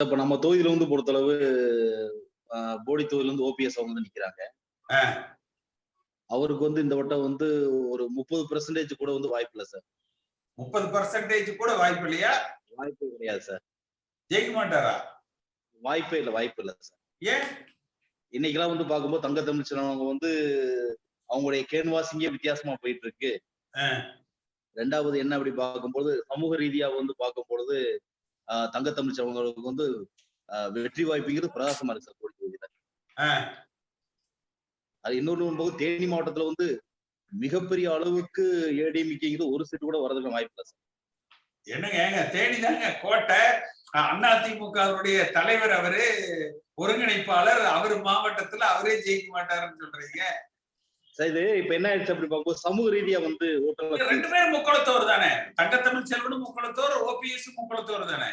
இப்ப நம்ம தொகுதியில வந்து பொறுத்தளவு போடி தொகுதியில வந்து ஓபிஎஸ் அவங்க வந்து நிக்கிறாங்க. ஆ. அவருக்கு வந்து இந்த வட்டம் வந்து ஒரு 30% கூட வந்து வாய்ப்பு இல்ல சார். 30% கூட வாய்ப்பு இல்லையா? வாய்ப்பே கிடையாது சார். ஜெயிக்க மாட்டாரா? வாய்ப்பு இல்ல சார். ஏன்? இன்னைக்கெல்லாம் வந்து பார்க்கும்போது தங்க தமிழ்ச்செல்வன் அவங்க வந்து அவங்களுடைய கேன்வாசிங்கே வித்தியாசமா போயிட்டு இருக்கு. ஆ. 2வது என்ன அப்படி பார்க்கும்போது, சமூக ரீதியா வந்து பார்க்கும்பொழுது, தங்க தமிழ்ச்செல்வங்களுக்கு வந்து வெற்றி வாய்ப்புங்கிறது பிரகாசமா இருக்கு சார் போடி தொகுதியில. ஆ. அது இன்னொன்னு போது தேனி மாவட்டத்துல வந்து மிகப்பெரிய அளவுக்கு ஏடிஎம்கேங்கிறது ஒரு சீட்டு கூட வரதுக்கு வாய்ப்பு இல்ல சார். என்னங்க ஏங்க தேனி தாங்க கோட்டை. அதிமுகவுடைய தலைவர் அவரு, ஒருங்கிணைப்பாளர் அவரு மாவட்டத்துல அவரே ஜெயிக்க மாட்டாருன்னு சொல்றீங்க. சார் இது இப்ப என்ன ஆயிடுச்சு அப்படி பார்க்கும்போது சமூக ரீதியா வந்து ஓட்டர் 2 பேரும் முக்குளத்தோர் தானே. தங்க தமிழ்ச்செல்வனும் முக்குளத்தோர், ஓபிஎஸ் முக்குளத்தோர் தானே.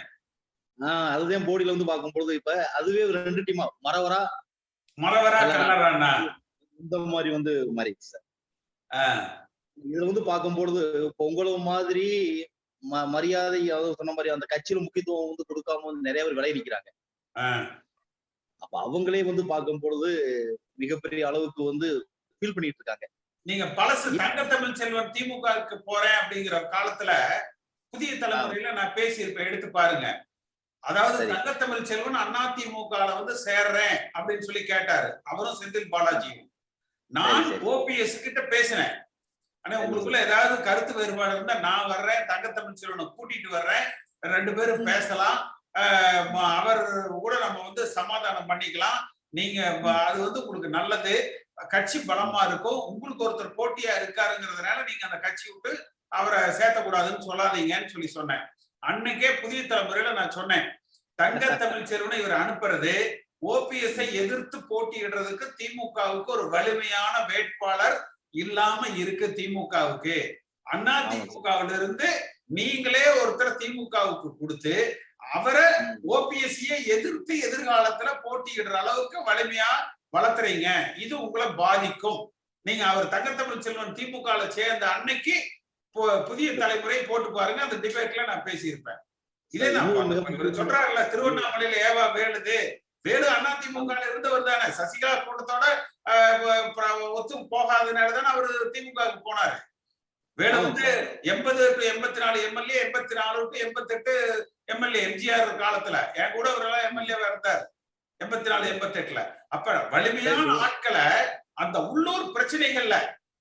அதுதான் போடியில வந்து பார்க்கும்போது இப்ப அதுவே ஒரு 2 டீமா மரவரா கல்லறானா இந்த மாதிரி வந்து மாறிடுச்சு சார். ஆ. இதுல வந்து பார்க்கும்பொழுது இப்ப உங்கள மாதிரி மரியாதை அதாவது சொன்ன மாதிரி அந்த கட்சியில முக்கியத்துவம் வந்து கொடுக்காம வந்து நிறைய பேர் விலகி நிக்கிறாங்க. ஆ. அப்ப அவங்களே வந்து பார்க்கும் பொழுது மிகப்பெரிய அளவுக்கு வந்து ஃபீல் பண்ணிட்டு இருக்காங்க. நீங்க பழசு தங்க தமிழ்ச்செல்வன் திமுகவுக்கு போறேன் அப்படிங்கிற காலத்துல புதிய தலைமுறையில நான் பேசியிருப்பேன், எடுத்து பாருங்க. அதாவது சரி. தங்க தமிழ்ச்செல்வன் அதிமுகல வந்து சேர்றேன் அப்படின்னு சொல்லி கேட்டாரு, அவரும் செந்தில் பாலாஜியும். நான் சரி. ஓபிஎஸ் கிட்ட பேசினேன். ஆனா உங்களுக்குள்ள ஏதாவது கருத்து வேறுபாடு இருந்தா நான் வர்றேன், தங்க தமிழ்ச்செல்வனை கூட்டிட்டு வர்றேன், 2 பேரும் பேசலாம், அவர் கூட நம்ம வந்து சமாதானம் பண்ணிக்கலாம், நீங்க அது வந்து உங்களுக்கு நல்லது, கட்சி பலமா இருக்கும், உங்களுக்கு ஒருத்தர் போட்டியா இருக்காருங்கிறதுனால நீங்க அந்த கட்சி விட்டு அவரை சேர்த்தக்கூடாதுன்னு சொல்லாதீங்கன்னு சொல்லி சொன்னேன். அன்னைக்கே புதிய தலைமுறையில நான் சொன்னேன், தங்க தமிழ்ச்செல்வனை இவர் அனுப்புறது ஓபிஎஸ் எதிர்த்து போட்டியிடுறதுக்கு திமுகவுக்கு ஒரு வலிமையான வேட்பாளர் இல்லாம இருக்கு. திமுகவுக்கு அதிமுகவில இருந்து நீங்களே ஒருத்தர் திமுகவுக்கு கொடுத்து அவரை ஓபிஎஸ்சியை எதிர்த்து எதிர்காலத்துல போட்டியிடுற அளவுக்கு வலிமையா வளர்த்துறீங்க, இது உங்களை பாதிக்கும். நீங்க அவர் தங்க தமிழ்ச்செல்வன் திமுக சேர்ந்த அன்னைக்கு புதிய தலைமுறை போட்டு பாருங்க, அந்த டிபேட்ல நான் பேசியிருப்பேன். இதே நான் சொல்றாருல, திருவண்ணாமலையில ஏவா வேலு அதிமுக இருந்தவர் தானே, சசிகலா கூட்டத்தோட ஒத்து போகாதனாலதானே அவரு திமுகவுக்கு போனாரு. வேலு வந்து 80 to 84 MLA, 84 to 88 MLA MGR காலத்துல என் கூட ஒரு எம்எல்ஏவா இருந்தார் 84, 88ல. அப்ப வலிமையான ஆட்களை அந்த உள்ளூர் பிரச்சனைகள்ல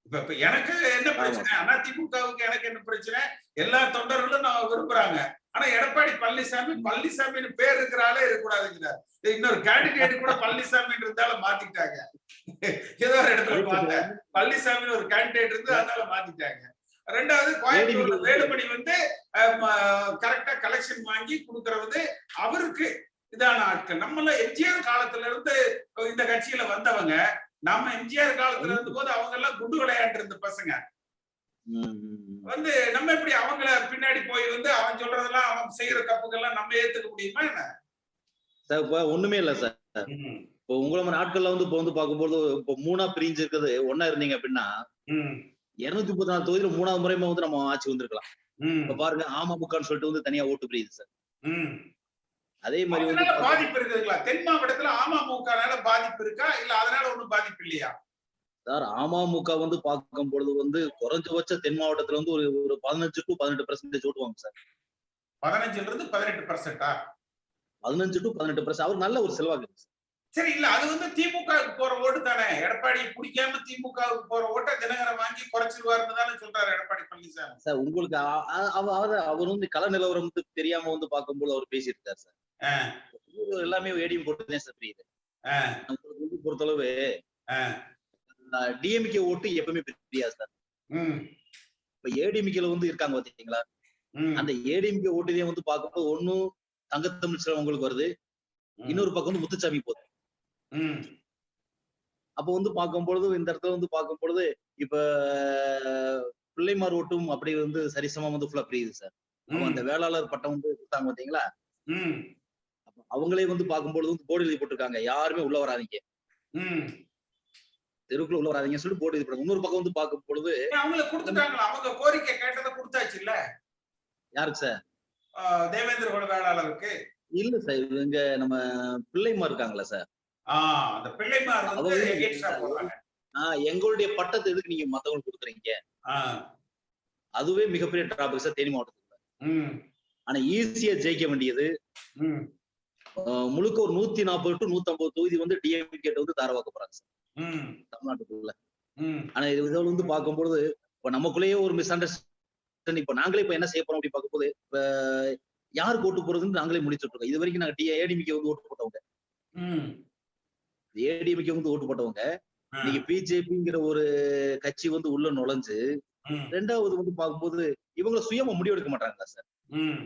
இப்ப எனக்கு என்ன பிரச்சனை, அதிமுகவுக்கு எனக்கு என்ன பிரச்சனை, எல்லா தொண்டர்களும் நான் விரும்புறாங்க. ஆனா எடப்பாடி பழனிசாமின்னு பேர் இருக்கிறாலே இருக்கக்கூடாதுங்கிறார். இன்னொரு கேண்டிடேட் கூட பழனிசாமி இருந்தாலும் மாத்திட்டாங்க. ஏதோ ஒரு இடத்துல பார்த்தேன், பழனிசாமின்னு ஒரு கேண்டிடேட் இருந்து அதனால மாத்திட்டாங்க. 2வது கோயம்புத்தூர்ல வேலுமணி வந்து கரெக்டா கலெக்ஷன் வாங்கி கொடுக்கறது அவருக்கு இதான ஆட்கள். நம்மள எம்ஜிஆர் காலத்துல இருந்து இந்த கட்சியில வந்தவங்க, நம்ம எம்ஜிஆர் காலத்துல இருந்த போது அவங்க எல்லாம் குண்டு விளையாட்டு இருந்த பசங்க வந்து நம்ம எப்படி அவங்கள பின்னாடி போய் வந்து அவன் சொல்றதெல்லாம் அவன் செய்யற தப்புகள்லாம் நம்ம ஏத்துக்க முடியுமா என்ன சார்? இப்ப ஒண்ணுமே இல்ல சார். இப்போ உங்களை மாதிரி நாட்கள்ல வந்து இப்ப வந்து பார்க்கும்போது இப்போ 3ஆ பிரிஞ்சு இருக்கிறது ஒன்னா இருந்தீங்க அப்படின்னா 234 தொகுதியில 3வது முறையுமே வந்து நம்ம ஆட்சி வந்திருக்கலாம். இப்ப பாருங்க அமமுகன்னு சொல்லிட்டு வந்து தனியா ஓட்டு பிரியுது சார். அதே மாதிரி வந்து பாதிப்பு இருக்குங்களா தென் மாவட்டத்துல? அமமுகனால பாதிப்பு இருக்கா இல்ல அதனால ஒண்ணும் பாதிப்பு இல்லையா சார்? அமமுக வந்து பார்க்கும் பொழுது வந்து குறைஞ்சபட்ச தென் மாவட்டத்துல வந்து ஒரு 15 to 18% ஓட்டுவாங்க சார். 15ல இருந்து 18%? 15 to 18% அவர் நல்ல ஒரு செல்வாக்கு இருக்கு. சரி, இல்ல அது வந்து திமுகவுக்கு போற ஓட்டு தானே. எடப்பாடி பிடிக்காம திமுகவுக்கு போற ஓட்டை தினகரன் வாங்கி குறைச்சிருவாருன்னு தானே சொல்றாரு எடப்பாடி பழனிசாமி. சார் உங்களுக்கு அவர் வந்து கள நிலவரம் வந்து தெரியாம வந்து பார்க்கும்போது அவர் பேசியிருக்காரு சார். எல்லாமே ஏடிஎம் போட்டுதான் சார் புரியுது. நம்மளுக்கு பொறுத்தளவு டிஎம்கே ஓட்டு எப்பவுமே பிரியாது சார். இப்ப ஏடிஎம்கேல வந்து இருக்காங்க பாத்தீங்களா, அந்த ஏடிஎம்கே ஓட்டுதே வந்து பார்க்கும்போது ஒன்னும் தங்க தமிழ்ச்செல்வன் உங்களுக்கு வருது, இன்னொரு பக்கம் வந்து முத்துசாமி போகுது. அப்ப வந்து பார்க்கும்பொழுது இந்த இடத்துல வந்து பார்க்கும்பொழுது இப்ப பிள்ளைமார் ஓட்டும் அப்படி வந்து சரிசமா வந்து ஃபுல்லா பிரியுது சார். அந்த வேளாளர் பட்டம் வந்து கொடுத்தாங்க பாத்தீங்களா, அவங்களே வந்து பார்க்கும்பொழுது வந்து போர்டு எழுதி போட்டிருக்காங்க, யாருமே உள்ள வராதீங்க, தெருக்குள்ள உள்ள வராதீங்கன்னு சொல்லி போர்டு எழுதி போடுறாங்க. இன்னொரு பக்கம் வந்து பார்க்கும் பொழுது அவங்களுக்கு கொடுத்துட்டாங்களா? அவங்க கோரிக்கை கேட்டதை கொடுத்தாச்சு இல்ல? யாருக்கு சார்? தேவேந்திர குல வேளாளருக்கு. இல்ல சார். இங்க நம்ம பிள்ளைமா இருக்காங்கல்ல சார். அந்த பிள்ளைமார் வந்து அவங்க எகென்ஸ்டா போறாங்க. எங்களுடைய பட்டத்த எதுக்கு நீங்க மத்தவங்களுக்கு குடுக்குறீங்க? ஆ. அதுவே மிகப்பெரிய டிராபிக் சார் தேனி மாவட்டத்துல. ம். ஆனா ஈஸியா ஜெயிக்க வேண்டியது ம். முழுக்க ஒரு 140 டு 150 தொகுதி வந்து டிஎம்கே வந்து தாரவாக்க போறாங்க சார் ம். தமிழ்நாட்டுக்குள்ள. ம். ஆனா இதுல வந்து பார்க்கும்பொழுது இப்ப நமக்குள்ளேயே ஒரு மிஸ் அண்டர்ஸ்டாண்டிங். இப்ப நாங்களே இப்ப என்ன செய்ய போறோம் அப்படி பார்க்கும்போது இப்ப யாருக்கு ஓட்டு போறதுன்னு நாங்களே முடிச்சுட்டு இருக்கோம். இது வரைக்கும் நாங்க ஏடிஎம்கே வந்து ஓட்டு போட்டவங்க. ம். ஏடிஎம்கே வந்து ஓட்டு போட்டவங்க. ஆ. இன்னைக்கு பிஜேபிங்கிற ஒரு கட்சி வந்து உள்ள நுழைஞ்சு ம். 2வது வந்து பார்க்கும்போது இவங்க சுயமா முடிவெடுக்க மாட்டாங்களா சார்? ம்.